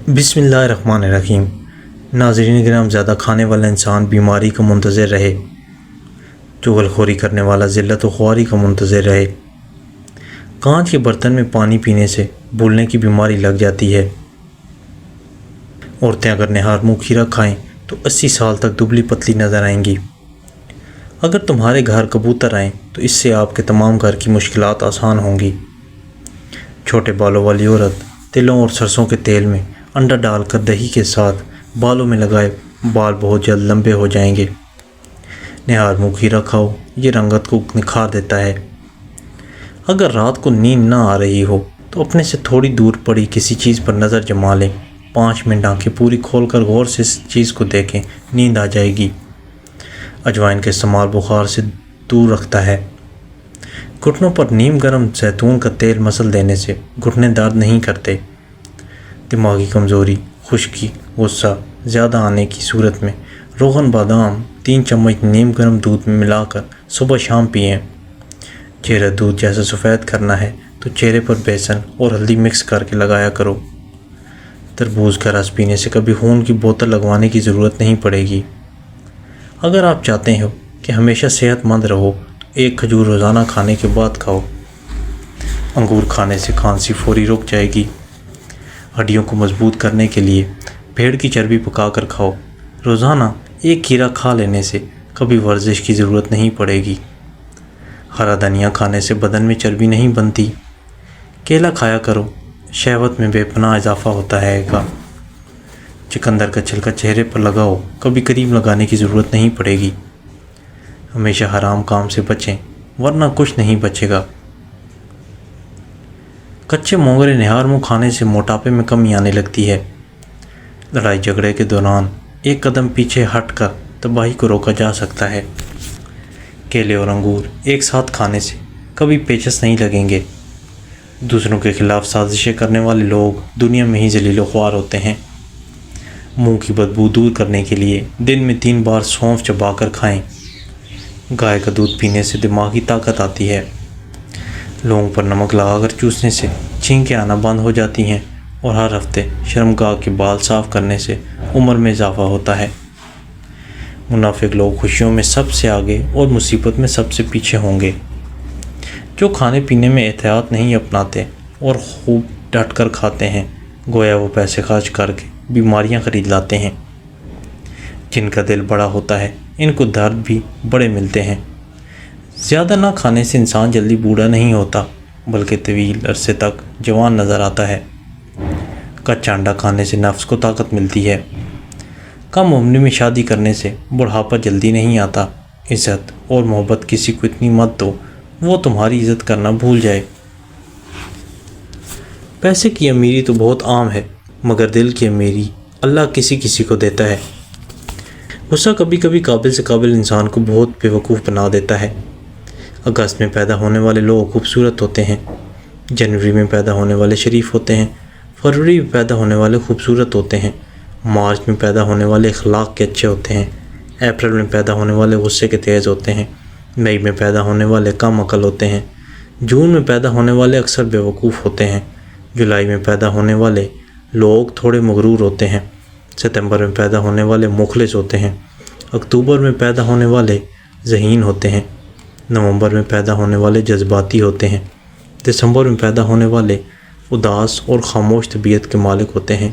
بسم اللہ الرحمن الرحیم۔ ناظرین گرام، زیادہ کھانے والا انسان بیماری کا منتظر رہے، چغل خوری کرنے والا ذلت و خواری کا منتظر رہے۔ کانچ کے برتن میں پانی پینے سے بھولنے کی بیماری لگ جاتی ہے۔ عورتیں اگر نہار منہ کھیرا کھائیں تو 80 سال تک دبلی پتلی نظر آئیں گی۔ اگر تمہارے گھر کبوتر آئیں تو اس سے آپ کے تمام گھر کی مشکلات آسان ہوں گی۔ چھوٹے بالوں والی عورت تلوں اور سرسوں کے تیل میں انڈا ڈال کر دہی کے ساتھ بالوں میں لگائے، بال بہت جلد لمبے ہو جائیں گے۔ نہار منہ کھیرا کھاؤ، یہ رنگت کو نکھار دیتا ہے۔ اگر رات کو نیند نہ آ رہی ہو تو اپنے سے تھوڑی دور پڑی کسی چیز پر نظر جما لیں۔ 5 منٹ آنکھیں پوری کھول کر غور سے اس چیز کو دیکھیں، نیند آ جائے گی۔ اجوائن کا استعمال بخار سے دور رکھتا ہے۔ گھٹنوں پر نیم گرم زیتون کا تیل مسل دینے سے گھٹنے درد نہیں کرتے۔ دماغی کمزوری، خشکی، غصہ زیادہ آنے کی صورت میں روغن بادام 3 چمچ نیم گرم دودھ میں ملا کر صبح شام پئیں۔ چہرہ دودھ جیسا سفید کرنا ہے تو چہرے پر بیسن اور ہلدی مکس کر کے لگایا کرو۔ تربوز کا رس پینے سے کبھی خون کی بوتل لگوانے کی ضرورت نہیں پڑے گی۔ اگر آپ چاہتے ہو کہ ہمیشہ صحت مند رہو تو 1 کھجور روزانہ کھانے کے بعد کھاؤ۔ انگور کھانے سے کھانسی فوری رک جائے گی۔ ہڈیوں کو مضبوط کرنے کے لیے بھیڑ کی چربی پکا کر کھاؤ۔ روزانہ 1 کھیرا کھا لینے سے کبھی ورزش کی ضرورت نہیں پڑے گی۔ ہرا دھنیا کھانے سے بدن میں چربی نہیں بنتی۔ کیلا کھایا کرو، شہوت میں بے پناہ اضافہ ہوتا ہے گا۔ چقندر کا چھلکا چہرے پر لگاؤ، کبھی کریم لگانے کی ضرورت نہیں پڑے گی۔ ہمیشہ حرام کام سے بچیں ورنہ کچھ نہیں بچے گا۔ کچے مونگرے نہار منہ کھانے سے موٹاپے میں کمی آنے لگتی ہے۔ لڑائی جھگڑے کے دوران 1 قدم پیچھے ہٹ کر تباہی کو روکا جا سکتا ہے۔ کیلے اور انگور ایک ساتھ کھانے سے کبھی پیچس نہیں لگیں گے۔ دوسروں کے خلاف سازشیں کرنے والے لوگ دنیا میں ہی ذلیل و خوار ہوتے ہیں۔ منہ کی بدبو دور کرنے کے لیے دن میں 3 بار سونف چبا کر کھائیں۔ گائے کا دودھ پینے سے دماغی طاقت آتی ہے۔ لونگ پر نمک لگا کر چوسنے سے چھینکیں آنا بند ہو جاتی ہیں، اور ہر ہفتے شرمگاہ کے بال صاف کرنے سے عمر میں اضافہ ہوتا ہے۔ منافق لوگ خوشیوں میں سب سے آگے اور مصیبت میں سب سے پیچھے ہوں گے۔ جو کھانے پینے میں احتیاط نہیں اپناتے اور خوب ڈٹ کر کھاتے ہیں، گویا وہ پیسے خرچ کر کے بیماریاں خرید لاتے ہیں۔ جن کا دل بڑا ہوتا ہے ان کو درد بھی بڑے ملتے ہیں۔ زیادہ نہ کھانے سے انسان جلدی بوڑھا نہیں ہوتا بلکہ طویل عرصے تک جوان نظر آتا ہے۔ کچا انڈا کھانے سے نفس کو طاقت ملتی ہے۔ کم عمری میں شادی کرنے سے بڑھاپا جلدی نہیں آتا۔ عزت اور محبت کسی کو اتنی مت دو وہ تمہاری عزت کرنا بھول جائے۔ پیسے کی امیری تو بہت عام ہے، مگر دل کی امیری اللہ کسی کسی کو دیتا ہے۔ غصہ کبھی کبھی قابل سے قابل انسان کو بہت بے وقوف بنا دیتا ہے۔ اگست میں پیدا ہونے والے لوگ خوبصورت ہوتے ہیں۔ جنوری میں پیدا ہونے والے شریف ہوتے ہیں۔ فروری میں پیدا ہونے والے خوبصورت ہوتے ہیں۔ مارچ میں پیدا ہونے والے اخلاق کے اچھے ہوتے ہیں۔ اپریل میں پیدا ہونے والے غصے کے تیز ہوتے ہیں۔ مئی میں پیدا ہونے والے کم عقل ہوتے ہیں۔ جون میں پیدا ہونے والے اکثر بے وقوف ہوتے ہیں۔ جولائی میں پیدا ہونے والے لوگ تھوڑے مغرور ہوتے ہیں۔ ستمبر میں پیدا ہونے والے مخلص ہوتے ہیں۔ اکتوبر میں پیدا ہونے والے ذہین ہوتے ہیں۔ نومبر میں پیدا ہونے والے جذباتی ہوتے ہیں۔ دسمبر میں پیدا ہونے والے اداس اور خاموش طبیعت کے مالک ہوتے ہیں۔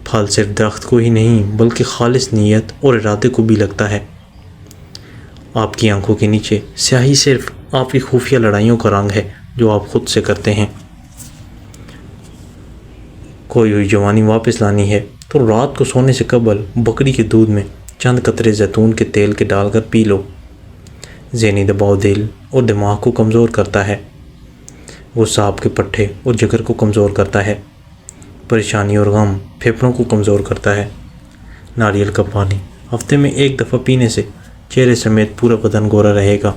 پھل صرف درخت کو ہی نہیں بلکہ خالص نیت اور ارادے کو بھی لگتا ہے۔ آپ کی آنکھوں کے نیچے سیاہی صرف آپ کی خفیہ لڑائیوں کا رنگ ہے جو آپ خود سے کرتے ہیں۔ کوئی ہوئی جوانی واپس لانی ہے تو رات کو سونے سے قبل بکری کے دودھ میں چند قطرے زیتون کے تیل کے ڈال کر پی لو۔ ذہنی دباؤ دل اور دماغ کو کمزور کرتا ہے۔ غصہ آپ کے پٹھے اور جگر کو کمزور کرتا ہے۔ پریشانی اور غم پھیپھڑوں کو کمزور کرتا ہے۔ ناریل کا پانی ہفتے میں 1 دفعہ پینے سے چہرے سمیت پورا بدن گورا رہے گا۔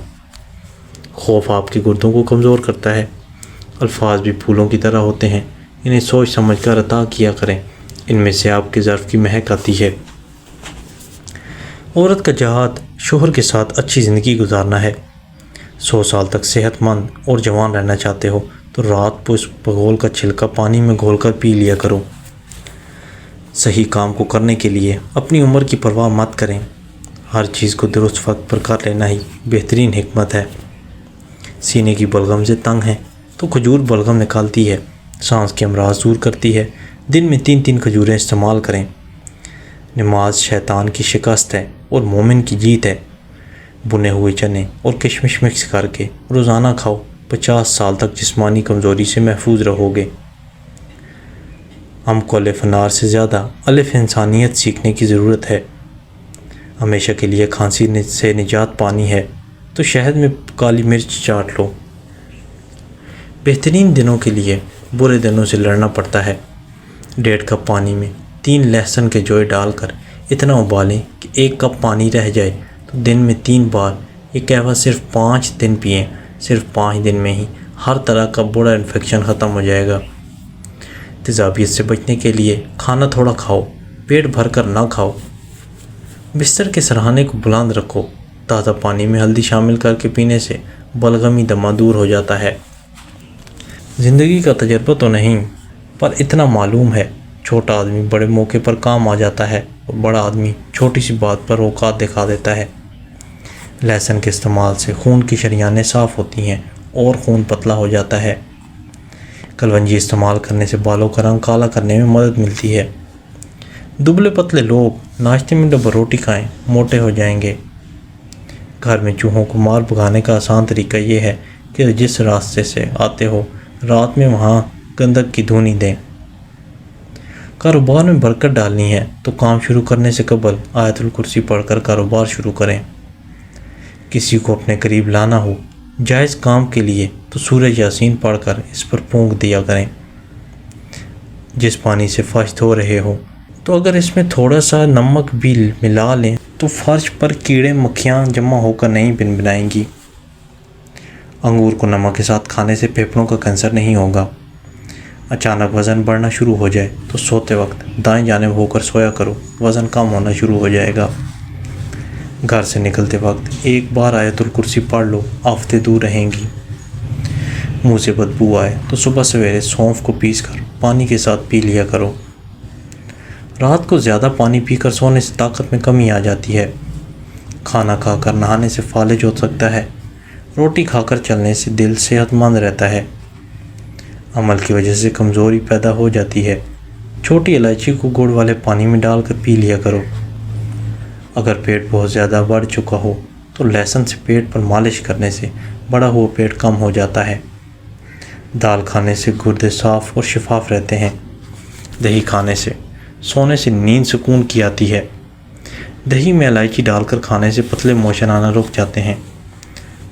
خوف آپ کے گردوں کو کمزور کرتا ہے۔ الفاظ بھی پھولوں کی طرح ہوتے ہیں، انہیں سوچ سمجھ کر عطا کیا کریں، ان میں سے آپ کے ظرف کی مہک آتی ہے۔ عورت کا جہاد شوہر کے ساتھ اچھی زندگی گزارنا ہے۔ 100 سال تک صحت مند اور جوان رہنا چاہتے ہو تو رات کو اس بگول کا چھلکا پانی میں گھول کر پی لیا کرو۔ صحیح کام کو کرنے کے لیے اپنی عمر کی پرواہ مت کریں، ہر چیز کو درست وقت پر کر لینا ہی بہترین حکمت ہے۔ سینے کی بلغم سے تنگ ہیں تو کھجور بلغم نکالتی ہے، سانس کے امراض دور کرتی ہے۔ دن میں 3 کھجوریں استعمال کریں۔ نماز شیطان کی شکست ہے اور مومن کی جیت ہے۔ بنے ہوئے چنے اور کشمش مکس کر کے روزانہ کھاؤ، 50 سال تک جسمانی کمزوری سے محفوظ رہو گے۔ ہم کو الف انار سے زیادہ الف انسانیت سیکھنے کی ضرورت ہے۔ ہمیشہ کے لیے کھانسی سے نجات پانی ہے تو شہد میں کالی مرچ چاٹ لو۔ بہترین دنوں کے لیے برے دنوں سے لڑنا پڑتا ہے۔ 1.5 کپ پانی میں 3 لہسن کے جوئے ڈال کر اتنا ابالیں کہ 1 کپ پانی رہ جائے تو دن میں 3 بار یہ قہوہ صرف 5 دن پئیں۔ صرف 5 دن میں ہی ہر طرح کا بڑا انفیکشن ختم ہو جائے گا۔ تیزابیت سے بچنے کے لیے کھانا تھوڑا کھاؤ، پیٹ بھر کر نہ کھاؤ۔ بستر کے سرہانے کو بلند رکھو، تازہ پانی میں ہلدی شامل کر کے پینے سے بلغمی دمہ دور ہو جاتا ہے۔ زندگی کا تجربہ تو نہیں، پر اتنا معلوم ہے، چھوٹا آدمی بڑے موقع پر کام آ جاتا ہے اور بڑا آدمی چھوٹی سی بات پر اوقات دکھا دیتا ہے۔ لہسن کے استعمال سے خون کی شریانیں صاف ہوتی ہیں اور خون پتلا ہو جاتا ہے۔ کلونجی استعمال کرنے سے بالوں کا رنگ کالا کرنے میں مدد ملتی ہے۔ دبلے پتلے لوگ ناشتے میں ڈبل روٹی کھائیں، موٹے ہو جائیں گے۔ گھر میں چوہوں کو مار بھگانے کا آسان طریقہ یہ ہے کہ جس راستے سے آتے ہو رات میں وہاں گندک کی دھونی دیں۔ کاروبار میں برکت ڈالنی ہے تو کام شروع کرنے سے قبل آیت الکرسی پڑھ کر کاروبار شروع کریں۔ کسی کو اپنے قریب لانا ہو جائز کام کے لیے تو سورہ یاسین پڑھ کر اس پر پھونک دیا کریں۔ جس پانی سے فرش دھو رہے ہو تو اگر اس میں تھوڑا سا نمک بھی ملا لیں تو فرش پر کیڑے مکھیاں جمع ہو کر نہیں بنبنائیں گی۔ انگور کو نمک کے ساتھ کھانے سے پھیپھڑوں کا کینسر نہیں ہوگا۔ اچانک وزن بڑھنا شروع ہو جائے تو سوتے وقت دائیں جانب ہو کر سویا کرو، وزن کم ہونا شروع ہو جائے گا۔ گھر سے نکلتے وقت 1 بار آیت الکرسی پڑھ لو، آفتیں دور رہیں گی۔ منہ سے بدبو آئے تو صبح سویرے سونف کو پیس کر پانی کے ساتھ پی لیا کرو۔ رات کو زیادہ پانی پی کر سونے سے طاقت میں کمی آ جاتی ہے۔ کھانا کھا کر نہانے سے فالج ہو سکتا ہے۔ روٹی کھا کر چلنے سے دل صحت مند رہتا ہے۔ عمل کی وجہ سے کمزوری پیدا ہو جاتی ہے۔ چھوٹی الائچی کو گڑ والے پانی میں ڈال کر پی لیا کرو۔ اگر پیٹ بہت زیادہ بڑھ چکا ہو تو لہسن سے پیٹ پر مالش کرنے سے بڑا ہوا پیٹ کم ہو جاتا ہے۔ دال کھانے سے گردے صاف اور شفاف رہتے ہیں۔ دہی کھانے سے سونے سے نیند سکون کی آتی ہے۔ دہی میں الائچی ڈال کر کھانے سے پتلے موشن آنا رک جاتے ہیں۔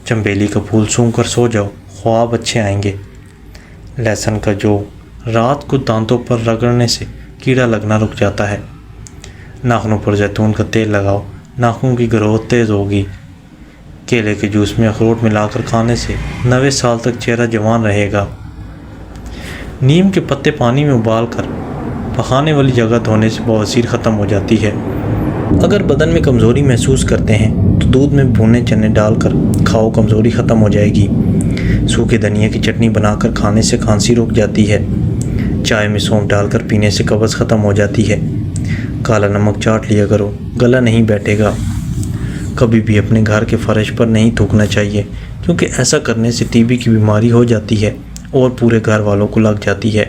چنبیلی کا پھول سونگھ کر سو جاؤ، خواب اچھے آئیں گے۔ لہسن کا جو رات کو دانتوں پر رگڑنے سے کیڑا لگنا رک جاتا ہے۔ ناخنوں پر زیتون کا تیل لگاؤ، ناخنوں کی گروتھ تیز ہوگی۔ کیلے کے جوس میں اخروٹ ملا کر کھانے سے 90 سال تک چہرہ جوان رہے گا۔ نیم کے پتے پانی میں ابال کر پخانے والی جگہ دھونے سے بواسیر ختم ہو جاتی ہے۔ اگر بدن میں کمزوری محسوس کرتے ہیں تو دودھ میں بھونے چنے ڈال کر کھاؤ، کمزوری ختم ہو جائے گی۔ سوکھے دھنیا کی چٹنی بنا کر کھانے سے کھانسی رک جاتی ہے۔ چائے میں سونف ڈال کر پینے سے قبض ختم ہو جاتی ہے۔ کالا نمک چاٹ لیا کرو، گلا نہیں بیٹھے گا۔ کبھی بھی اپنے گھر کے فرش پر نہیں تھوکنا چاہیے کیونکہ ایسا کرنے سے ٹی بی کی بیماری ہو جاتی ہے اور پورے گھر والوں کو لگ جاتی ہے۔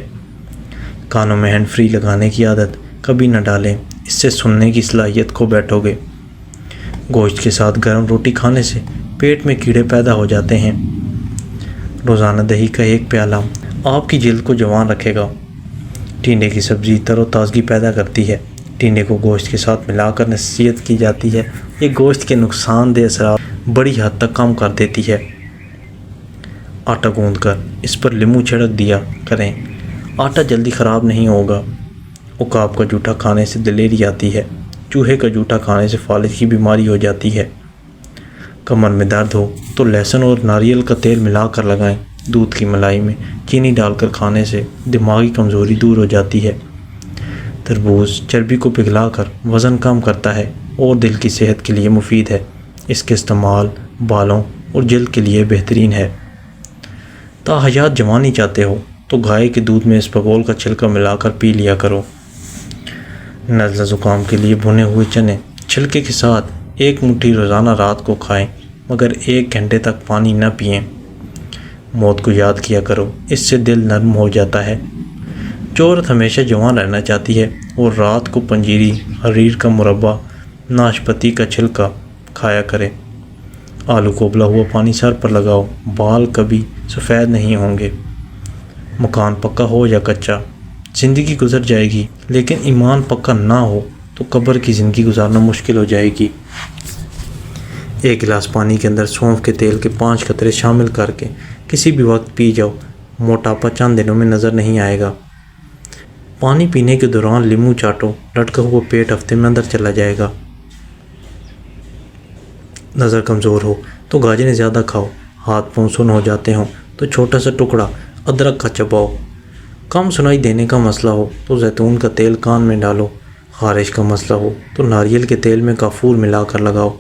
کانوں میں ہینڈ فری لگانے کی عادت کبھی نہ ڈالیں، اس سے سننے کی صلاحیت کھو بیٹھو گے۔ گوشت کے ساتھ گرم روٹی کھانے سے پیٹ میں کیڑے پیدا ہو جاتے ہیں۔ روزانہ دہی کا 1 پیالہ آپ کی جلد کو جوان رکھے گا۔ ٹینڈے کی سبزی تر و تازگی پیدا کرتی ہے۔ ٹینڈے کو گوشت کے ساتھ ملا کر نصیحت کی جاتی ہے، یہ گوشت کے نقصان دہ اثرات بڑی حد تک کم کر دیتی ہے۔ آٹا گوندھ کر اس پر لیموں چھڑک دیا کریں، آٹا جلدی خراب نہیں ہوگا۔ عقاب کا جوٹا کھانے سے دلیری آتی ہے۔ چوہے کا جوٹا کھانے سے فالج کی بیماری ہو جاتی ہے۔ کمر میں درد ہو تو لہسن اور ناریل کا تیل ملا کر لگائیں۔ دودھ کی ملائی میں چینی ڈال کر کھانے سے دماغی کمزوری دور ہو جاتی ہے۔ تربوز چربی کو پگھلا کر وزن کم کرتا ہے اور دل کی صحت کے لیے مفید ہے۔ اس کے استعمال بالوں اور جلد کے لیے بہترین ہے۔ تاحیات جوانی چاہتے ہو تو گائے کے دودھ میں اسپغول کا چھلکا ملا کر پی لیا کرو۔ نزلہ زکام کے لیے بھنے ہوئے چنے چھلکے کے ساتھ 1 مٹھی روزانہ رات کو کھائیں، مگر 1 گھنٹے تک پانی نہ پئیں۔ موت کو یاد کیا کرو، اس سے دل نرم ہو جاتا ہے۔ جو عورت ہمیشہ جوان رہنا چاہتی ہے وہ رات کو پنجیری، حریر کا مربع، ناشپاتی کا چھلکا کھایا کرے۔ آلو کو ابلا ہوا پانی سر پر لگاؤ، بال کبھی سفید نہیں ہوں گے۔ مکان پکا ہو یا کچا، زندگی گزر جائے گی، لیکن ایمان پکا نہ ہو تو قبر کی زندگی گزارنا مشکل ہو جائے گی۔ 1 گلاس پانی کے اندر سونف کے تیل کے 5 قطرے شامل کر کے کسی بھی وقت پی جاؤ، موٹاپا چند دنوں میں نظر نہیں آئے گا۔ پانی پینے کے دوران لیمو چاٹو، لٹکا ہوا پیٹ ہفتے میں اندر چلا جائے گا۔ نظر کمزور ہو تو گاجریں زیادہ کھاؤ، ہاتھ پاؤں سن ہو جاتے ہوں تو چھوٹا سا ٹکڑا ادرک کا چباؤ، کم سنائی دینے کا مسئلہ ہو تو زیتون کا تیل کان میں ڈالو، خارش کا مسئلہ ہو تو ناریل کے تیل میں کافور ملا کر لگاؤ۔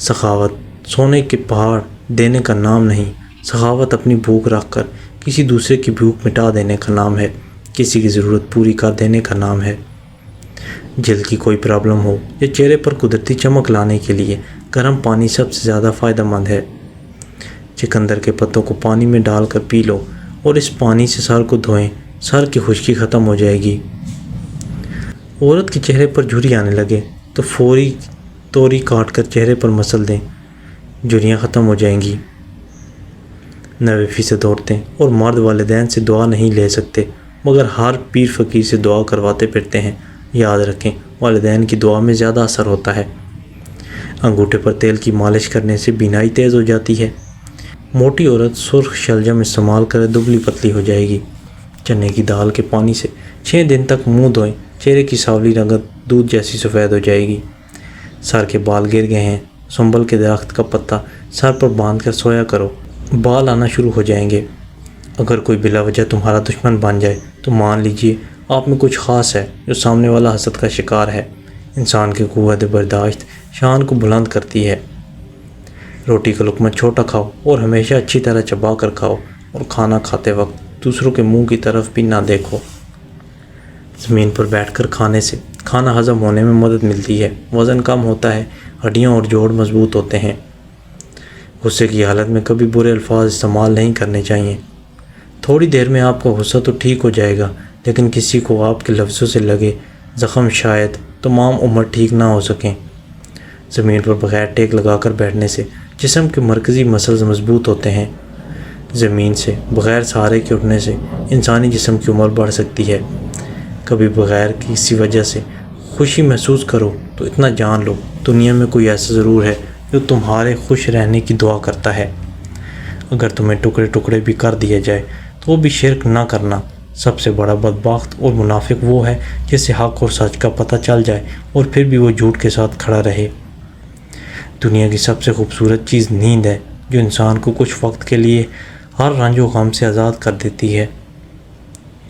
سخاوت سونے کے پہاڑ دینے کا نام نہیں، سخاوت اپنی بھوک رکھ کر کسی دوسرے کی بھوک مٹا دینے کا نام ہے، کسی کی ضرورت پوری کر دینے کا نام ہے۔ جلد کی کوئی پرابلم ہو یا چہرے پر قدرتی چمک لانے کے لیے گرم پانی سب سے زیادہ فائدہ مند ہے۔ چقندر کے پتوں کو پانی میں ڈال کر پی لو اور اس پانی سے سر کو دھوئیں، سر کی خشکی ختم ہو جائے گی۔ عورت کے چہرے پر جھری آنے لگے تو فوری توری کاٹ کر چہرے پر مسل دیں، جھریاں ختم ہو جائیں گی۔ 90% عورتیں اور مرد والدین سے دعا نہیں لے سکتے، مگر ہر پیر فقیر سے دعا کرواتے پھرتے ہیں۔ یاد رکھیں، والدین کی دعا میں زیادہ اثر ہوتا ہے۔ انگوٹھے پر تیل کی مالش کرنے سے بینائی تیز ہو جاتی ہے۔ موٹی عورت سرخ شلجم استعمال کرے دبلی پتلی ہو جائے گی۔ چنے کی دال کے پانی سے 6 دن تک منہ دھوئیں، چہرے کی سانولی رنگت دودھ جیسی سفید ہو جائے گی۔ سر کے بال گر گئے ہیں، سنبل کے درخت کا پتا سر پر باندھ کر سویا کرو، بال آنا شروع ہو جائیں گے۔ اگر کوئی بلا وجہ تمہارا دشمن بن جائے تو مان لیجئے آپ میں کچھ خاص ہے جو سامنے والا حسد کا شکار ہے۔ انسان کی قوت برداشت شان کو بلند کرتی ہے۔ روٹی کا لقمہ چھوٹا کھاؤ اور ہمیشہ اچھی طرح چبا کر کھاؤ، اور کھانا کھاتے وقت دوسروں کے منہ کی طرف بھی نہ دیکھو۔ زمین پر بیٹھ کر کھانے سے کھانا ہضم ہونے میں مدد ملتی ہے، وزن کم ہوتا ہے، ہڈیاں اور جوڑ مضبوط ہوتے ہیں۔ غصے کی حالت میں کبھی برے الفاظ استعمال نہیں کرنے چاہیے۔ تھوڑی دیر میں آپ کا غصہ تو ٹھیک ہو جائے گا، لیکن کسی کو آپ کے لفظوں سے لگے زخم شاید تمام عمر ٹھیک نہ ہو سکیں۔ زمین پر بغیر ٹیک لگا کر بیٹھنے سے جسم کے مرکزی مسلز مضبوط ہوتے ہیں۔ زمین سے بغیر سہارے کے اٹھنے سے انسانی جسم کی عمر بڑھ سکتی ہے۔ کبھی بغیر کسی وجہ سے خوشی محسوس کرو تو اتنا جان لو، دنیا میں کوئی ایسا ضرور ہے جو تمہارے خوش رہنے کی دعا کرتا ہے۔ اگر تمہیں ٹکڑے ٹکڑے بھی کر دیا جائے تو وہ بھی شرک نہ کرنا۔ سب سے بڑا بدبخت اور منافق وہ ہے جسے حق اور سچ کا پتہ چل جائے اور پھر بھی وہ جھوٹ کے ساتھ کھڑا رہے۔ دنیا کی سب سے خوبصورت چیز نیند ہے، جو انسان کو کچھ وقت کے لیے ہر رنج و غم سے آزاد کر دیتی ہے۔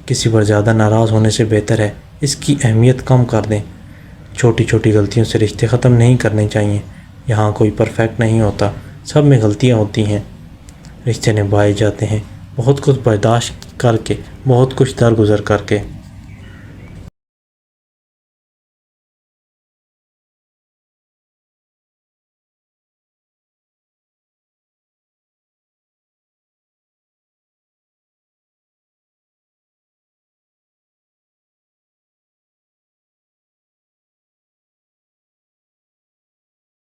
کسی پر زیادہ ناراض ہونے سے بہتر ہے اس کی اہمیت کم کر دیں۔ چھوٹی چھوٹی غلطیوں سے رشتے ختم نہیں کرنے چاہیے۔ یہاں کوئی پرفیکٹ نہیں ہوتا، سب میں غلطیاں ہوتی ہیں۔ رشتے نبھائے جاتے ہیں بہت کچھ برداشت کر کے، بہت کچھ درگزر کر کے۔